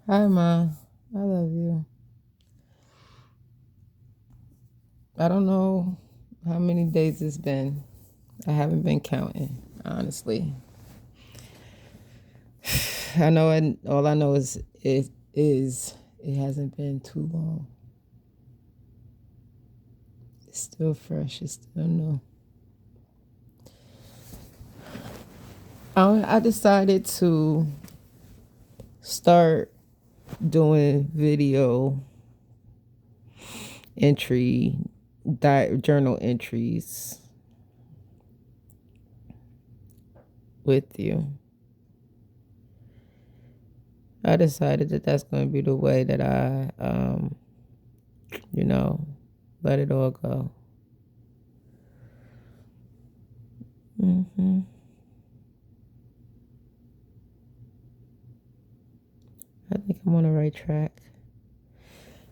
Hi, Ma. I love you. I don't know how many days it's been. I haven't been counting, honestly. I know, and all I know is it hasn't been too long. It's still fresh. It's still new. I decided to start doing video entry, journal entries with you. I decided that that's going to be the way that you know, let it all go. hmm I think I'm on the right track.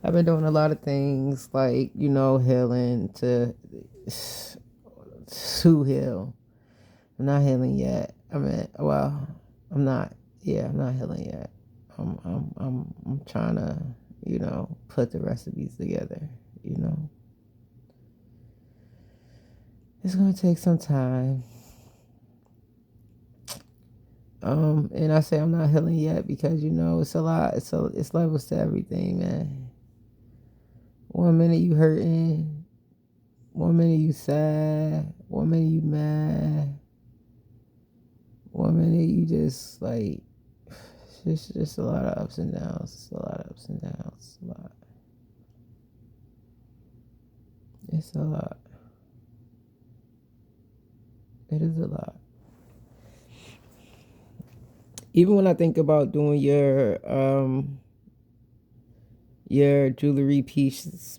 I've been doing a lot of things like, healing to heal. I'm not healing yet. I'm not. Yeah, I'm not healing yet. I'm trying to, put the recipes together. You know, it's gonna take some time. And I say I'm not healing yet because it's a lot. It's levels to everything, man. One minute you hurting, one minute you sad, one minute you mad, one minute you just like it's just a lot of ups and downs. It's a lot of ups and downs. It's a lot. It's a lot. It is a lot. Even when I think about doing your jewelry pieces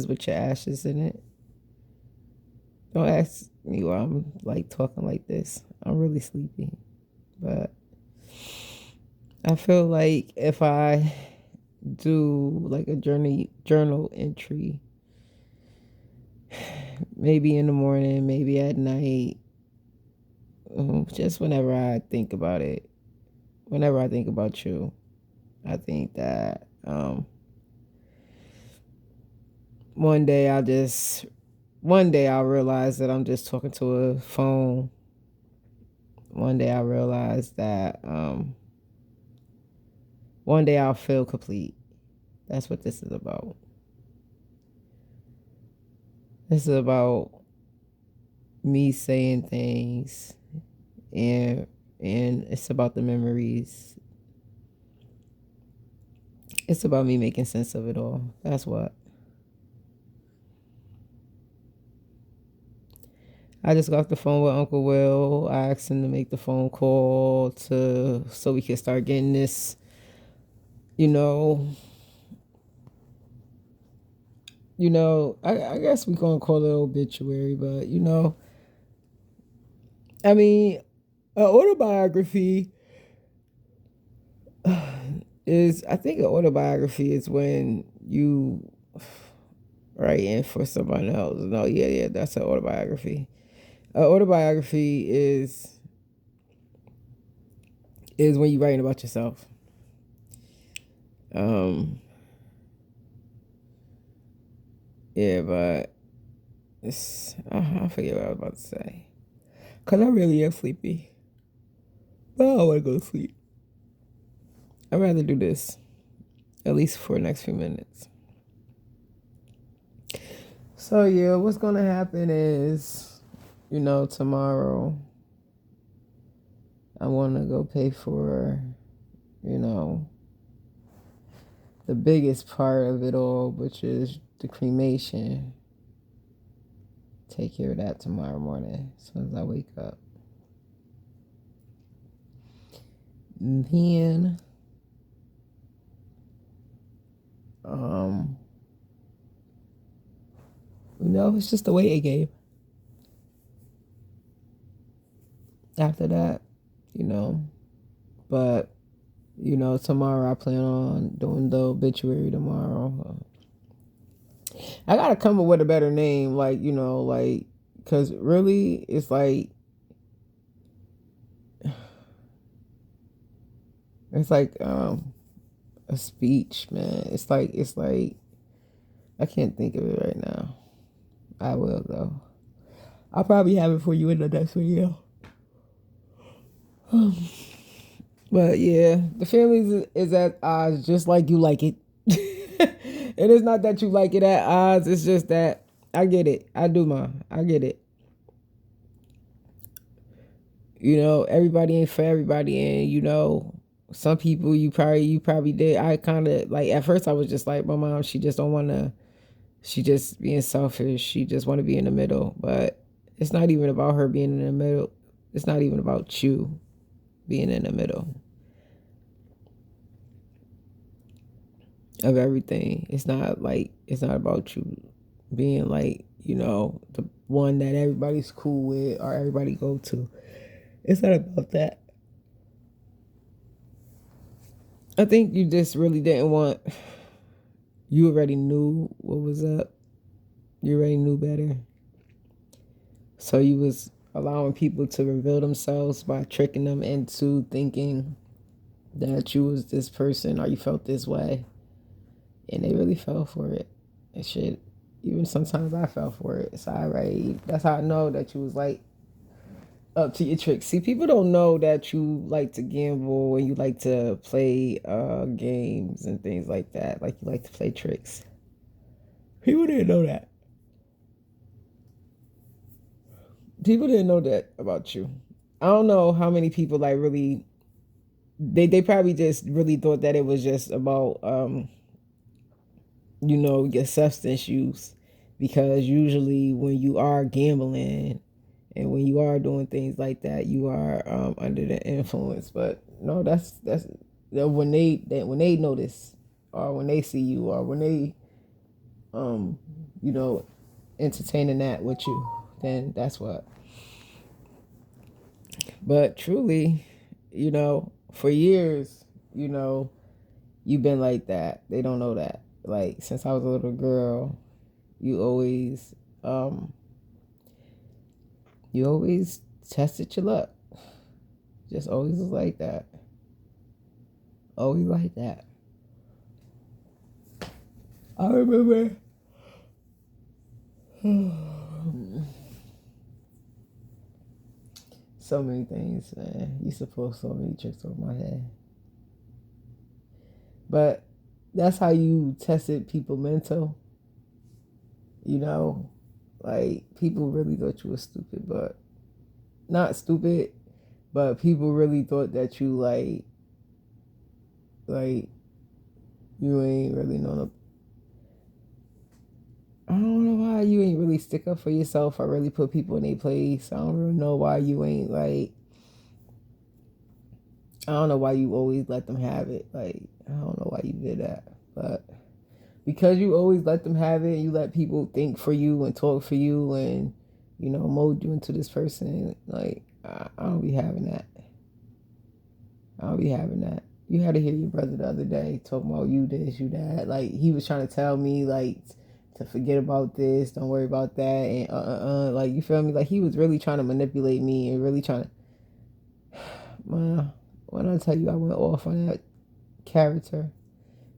with your ashes in it. Don't ask me why I'm like talking like this. I'm really sleepy, but I feel like if I do like a journal entry, maybe in the morning, maybe at night, just whenever I think about it, whenever I think about you, I think that one day I'll realize that I'm just talking to a phone. One day I'll realize that one day I'll feel complete. That's what this is about. This is about me saying things, and it's about the memories. It's about me making sense of it all. That's what. I just got off the phone with Uncle Will. I asked him to make the phone call so we can start getting this, you know, I guess we're gonna call it obituary, but I mean, an autobiography I think an autobiography is when you writing for someone else. No, yeah, that's an autobiography. An autobiography is when you're writing about yourself. Um, yeah, but I forget what I was about to say. Cause I really am sleepy. But I don't want to go to sleep. I'd rather do this at least for the next few minutes. So yeah, what's gonna happen is, tomorrow I want to go pay for, you know, the biggest part of it all, which is the cremation. Take care of that tomorrow morning as soon as I wake up. Then, um, it's just a waiting game. After that, you know, but tomorrow I plan on doing the obituary tomorrow. I gotta come up with a better name, cause really, it's like It's like a speech, man. It's like I can't think of it right now. I will though. I'll probably have it for you in the next video. But yeah, the family is at odds just like you like it. It is not that you like it at odds. It's just that I get it. I do mine. I get it. You know, everybody ain't for everybody, and you know, some people you probably did. I kind of like at first I was just like my mom. She just don't want to. She just being selfish. She just want to be in the middle. But it's not even about her being in the middle. It's not even about you being in the middle of everything. It's not about you being like, you know, the one that everybody's cool with or everybody go to. It's not about that. I think you just really didn't want, you already knew what was up. You already knew better. So you was allowing people to reveal themselves by tricking them into thinking that you was this person or you felt this way. And they really fell for it. And shit. Even sometimes I fell for it. So that's how I know that you was like up to your tricks. See, people don't know that you like to gamble and you like to play games and things like that. Like you like to play tricks. People didn't know that. People didn't know that about you. I don't know how many people like really they probably just really thought that it was just about you know, your substance use, because usually when you are gambling and when you are doing things like that, you are under the influence. But no, that's when they notice or when they see you or when they you know, entertaining that with you, then that's what. But truly, you know, for years, you know, you've been like that. They don't know that. Like since I was a little girl, you always um you always tested your luck. Just always was like that. Always like that. I remember so many things, man. You supposed so many tricks over my head. But that's how you tested people mental, you know? Like people really thought you were stupid, but not stupid, but people really thought that you like you ain't really know no. I don't know why you ain't really stick up for yourself or really put people in their place. I don't really know why you ain't like. I don't know why you always let them have it. Like I don't know why you did that, but because you always let them have it, you let people think for you and talk for you and you know mold you into this person. Like I don't be having that. I don't be having that. You had to hear your brother the other day talking about you this, you that. Like he was trying to tell me like to forget about this, don't worry about that, and like you feel me? Like he was really trying to manipulate me and really trying to. Man, when I tell you I went off on that character,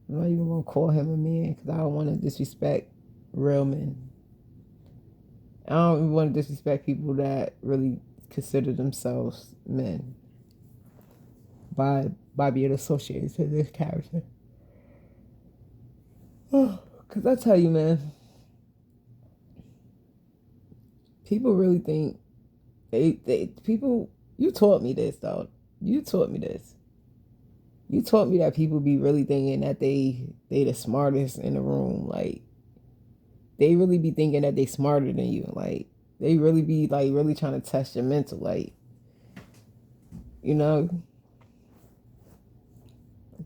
I'm not even gonna call him a man because I don't want to disrespect real men. I don't even want to disrespect people that really consider themselves men by being associated to this character. Because I tell you, man, people really think people. You taught me this, though. You taught me this. You taught me that people be really thinking that they the smartest in the room. Like they really be thinking that they smarter than you. Like they really be like really trying to test your mental. Like you know.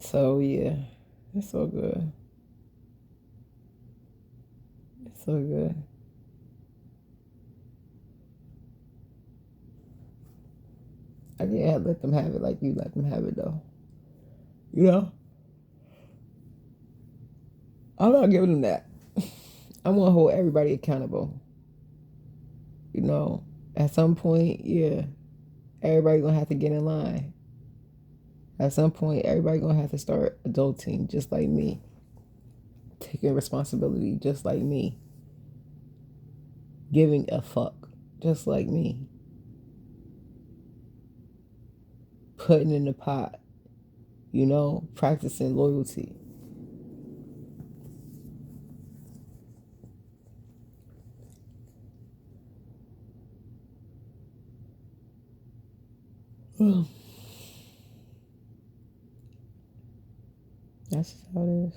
So yeah, it's so good. It's so good. I can't let them have it like you let them have it though. You know, I'm not giving them that. I'm gonna hold everybody accountable. You know, at some point, yeah, everybody gonna have to get in line. At some point, everybody gonna have to start adulting just like me, taking responsibility just like me, giving a fuck just like me, putting in the pot, practicing loyalty. That's just how it is.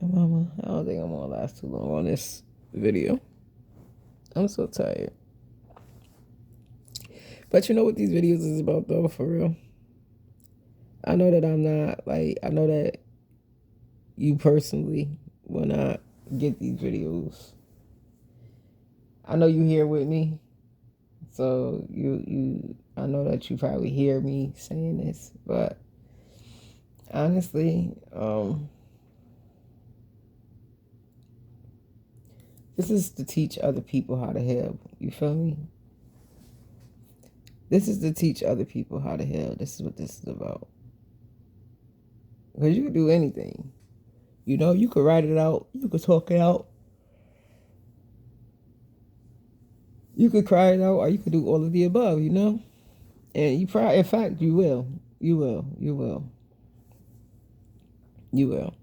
Hey, mama, I don't think I'm gonna last too long on this video. I'm so tired. But you know what these videos is about, though, for real? I know that I know that you personally will not get these videos. I know you here with me. So I know that you probably hear me saying this, but honestly, this is to teach other people how to heal. You feel me? This is to teach other people how to heal. This is what this is about. Because you can do anything. You could write it out. You could talk it out. You could cry it out, or you could do all of the above, And you probably, in fact, you will. You will. You will. You will.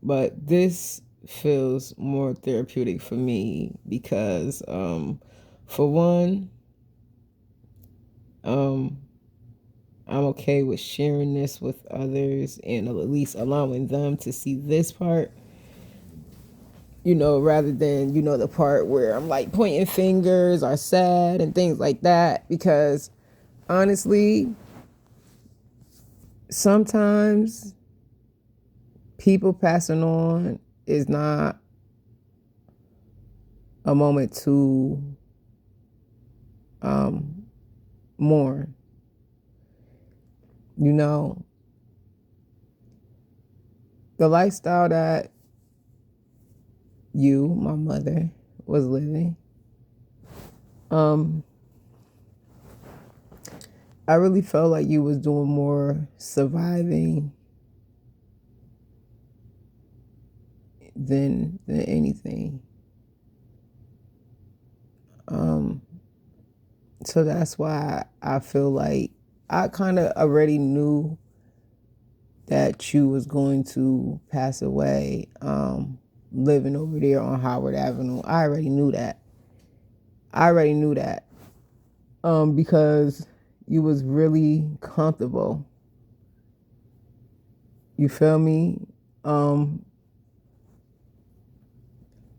But this feels more therapeutic for me because, for one, I'm okay with sharing this with others and at least allowing them to see this part, rather than, the part where I'm like pointing fingers or sad and things like that. Because honestly, sometimes people passing on is not a moment to mourn. The lifestyle that my mother, was living, I really felt like you was doing more surviving than anything. So that's why I feel like I kind of already knew that you was going to pass away, living over there on Howard Avenue. I already knew that. Because you was really comfortable. You feel me? And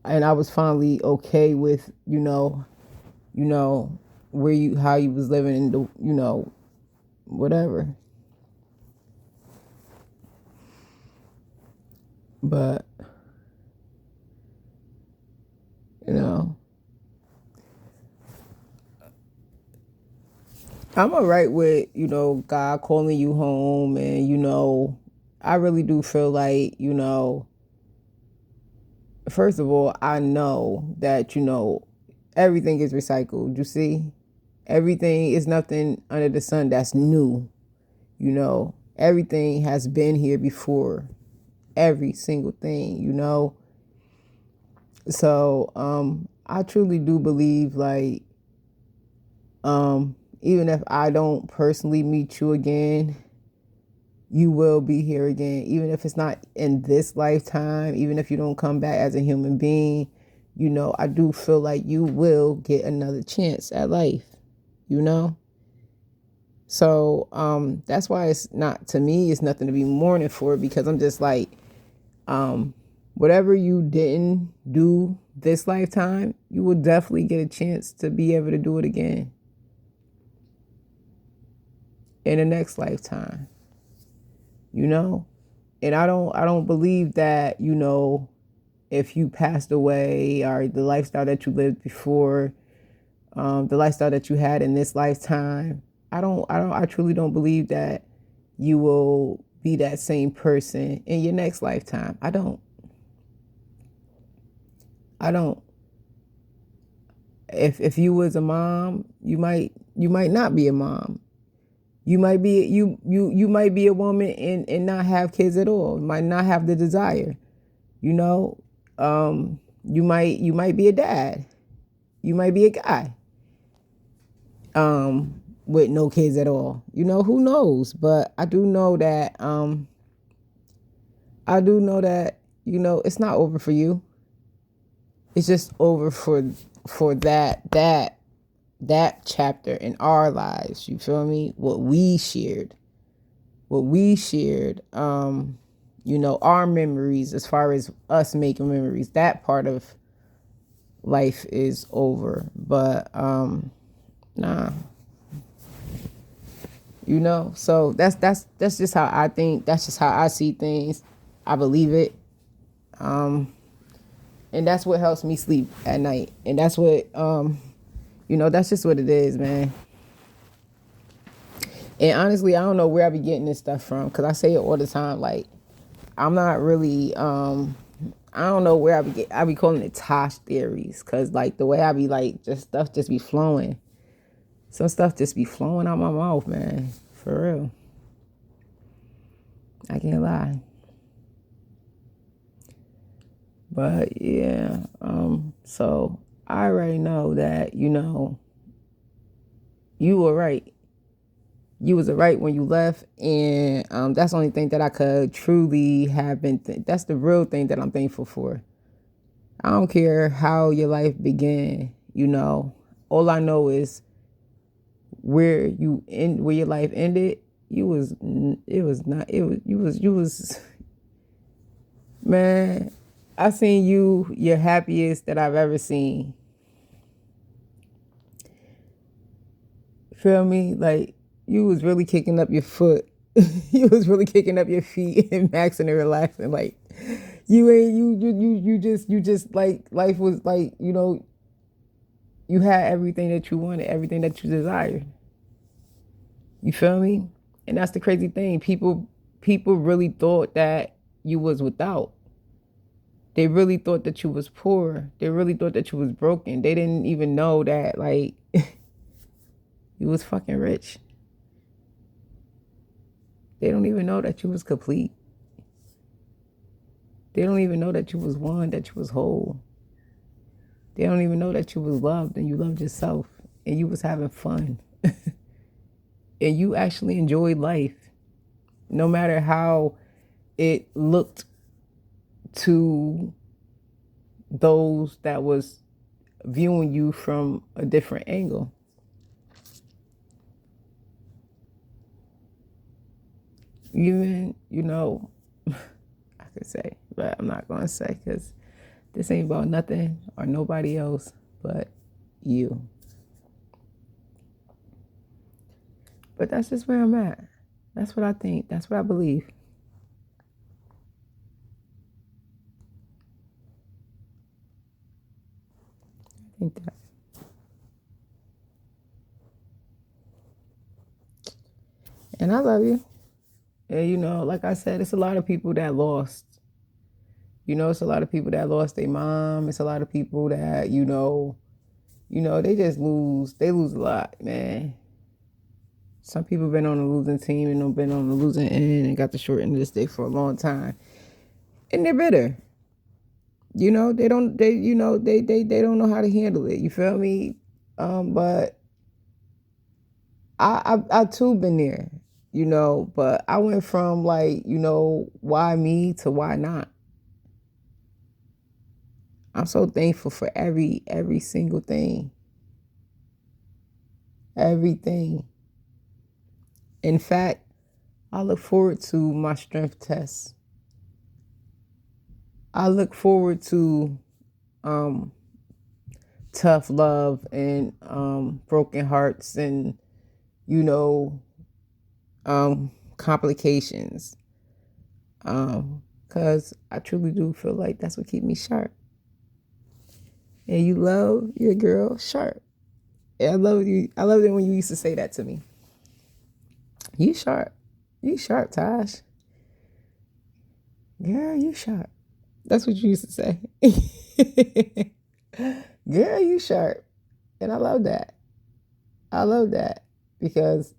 I was finally okay with, how you was living in the, whatever. But, I'm all right with, God calling you home. And, I really do feel like, first of all, I know that, everything is recycled. You see? Everything is nothing under the sun that's new. Everything has been here before. Every single thing, So, I truly do believe, like, even if I don't personally meet you again, you will be here again. Even if it's not in this lifetime, even if you don't come back as a human being, I do feel like you will get another chance at life, So, that's why it's not, to me, it's nothing to be mourning for, because I'm just like, whatever you didn't do this lifetime, you will definitely get a chance to be able to do it again in the next lifetime, And I don't believe that, if you passed away or the lifestyle that you lived before, the lifestyle that you had in this lifetime, I truly don't believe that you will be that same person in your next lifetime. I don't. I don't. If you was a mom, you might not be a mom. You might be a woman and not have kids at all. Might not have the desire. You know, you might be a dad. You might be a guy with no kids at all. Who knows? But I do know that it's not over for you. It's just over for that chapter in our lives. You feel me? What we shared. Our memories, as far as us making memories, that part of life is over. But nah. So that's just how I think. That's just how I see things. I believe it. And that's what helps me sleep at night. And that's what that's just what it is, man. And honestly, I don't know where I be getting this stuff from, because I say it all the time. Like, I'm not really I don't know where I be calling it Tosh theories, because like the way I be like, just stuff just be flowing. Some stuff just be flowing out my mouth, man. For real. I can't lie. But yeah, so I already know that, you were right. You was right when you left, and that's the only thing that I could truly have been. That's the real thing that I'm thankful for. I don't care how your life began. All I know is where your life ended. You was it was not it was you was man. I seen you your happiest that I've ever seen. Feel me? Like, you was really kicking up your foot. You was really kicking up your feet and maxing and relaxing. Like, you ain't you just like, life was like, you had everything that you wanted, everything that you desired. You feel me? And that's the crazy thing. People really thought that you was without. They really thought that you was poor. They really thought that you was broken. They didn't even know that, like, you was fucking rich. They don't even know that you was complete. They don't even know that you was one, that you was whole. They don't even know that you was loved and you loved yourself and you was having fun. And you actually enjoyed life. No matter how it looked to those that was viewing you from a different angle. Even, I could say, but I'm not going to say, because this ain't about nothing or nobody else but you. But that's just where I'm at. That's what I think. That's what I believe. I think that. And I love you. And like I said, it's a lot of people that lost. It's a lot of people that lost their mom. It's a lot of people that, they just lose. They lose a lot, man. Some people been on the losing team and been on the losing end and got the short end of the stick for a long time. And they're bitter. They don't they don't know how to handle it. You feel me? But I too been there, but I went from, like, why me to why not. I'm so thankful for every single thing. Everything. In fact, I look forward to my strength test. I look forward to um, tough love and broken hearts and, you know, complications. Because I truly do feel like that's what keep me sharp. And you love your girl sharp. And I love you. I love it when you used to say that to me. You sharp. You sharp, Tosh. Girl, you sharp. That's what you used to say. Girl, you sharp. And I love that. I love that because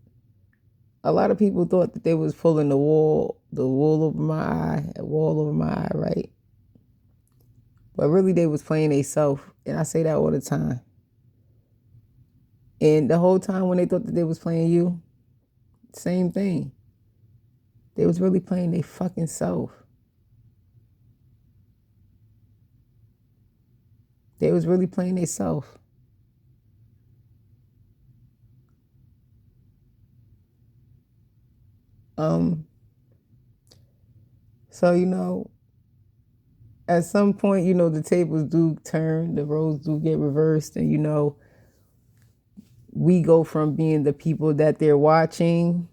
a lot of people thought that they was pulling the wool over my eye, a wall over my eye, right? But really they was playing they self. And I say that all the time. And the whole time when they thought that they was playing you, same thing. They was really playing they fucking self. They was really playing they self. Um, so at some point, the tables do turn, the roles do get reversed, and we go from being the people that they're watching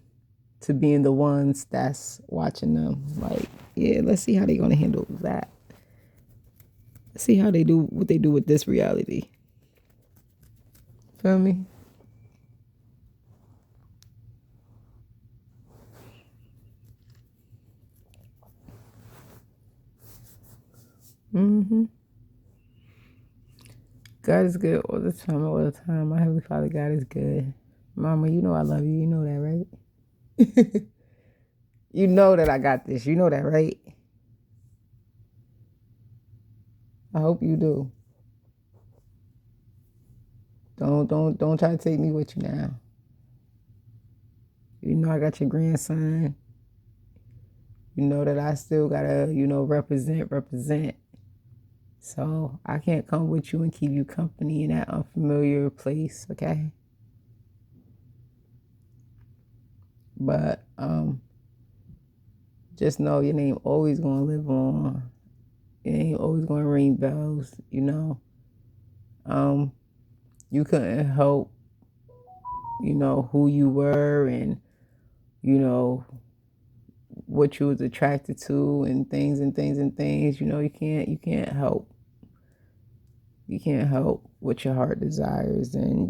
to being the ones that's watching them. Like, yeah, let's see how they're gonna handle that. Let's see how they do what they do with this reality. Feel me? Mm-hmm. God is good all the time, all the time. My Heavenly Father, God is good. Mama, you know I love you. You know that, right? You know that I got this. You know that, right? I hope you do. Don't try to take me with you now. You know I got your grandson. You know that I still gotta, represent. So I can't come with you and keep you company in that unfamiliar place, okay? But just know your name always gonna live on. Your name always gonna ring bells. You couldn't help, who you were and, you know, what you was attracted to and things and things and things. You can't help. You can't help what your heart desires and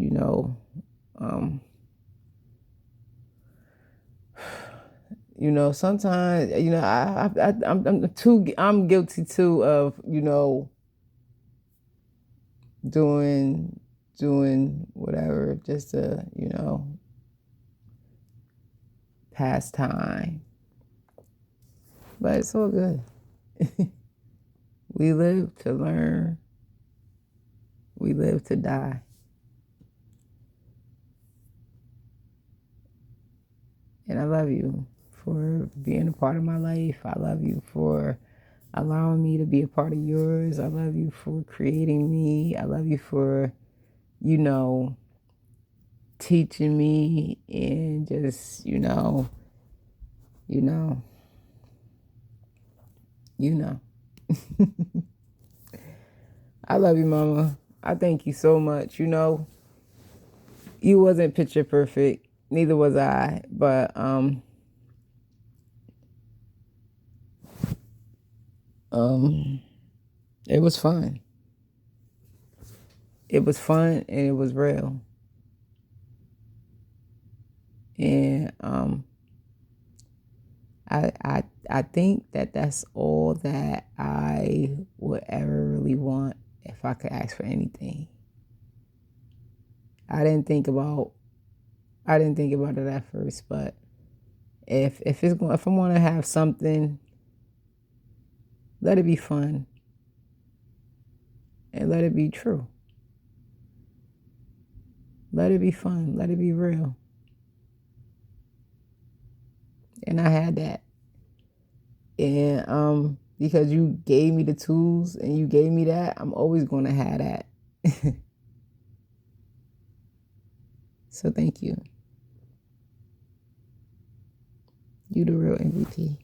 um sometimes I'm guilty too of doing whatever just to pass time, but it's all good. We live to learn, we live to die. And I love you for being a part of my life. I love you for allowing me to be a part of yours. I love you for creating me. I love you for, you know, teaching me and just, you know, you know. I love you, mama. I thank you so much. You wasn't picture perfect, neither was I, but um it was fun. It was fun and it was real. And I think that that's all that I would ever really want if I could ask for anything. I didn't think about I didn't think about it at first, but if I want to have something, let it be fun and let it be true. Let it be fun. Let it be real. And I had that. And because you gave me the tools and you gave me that, I'm always going to have that. So thank you. You the real MVP.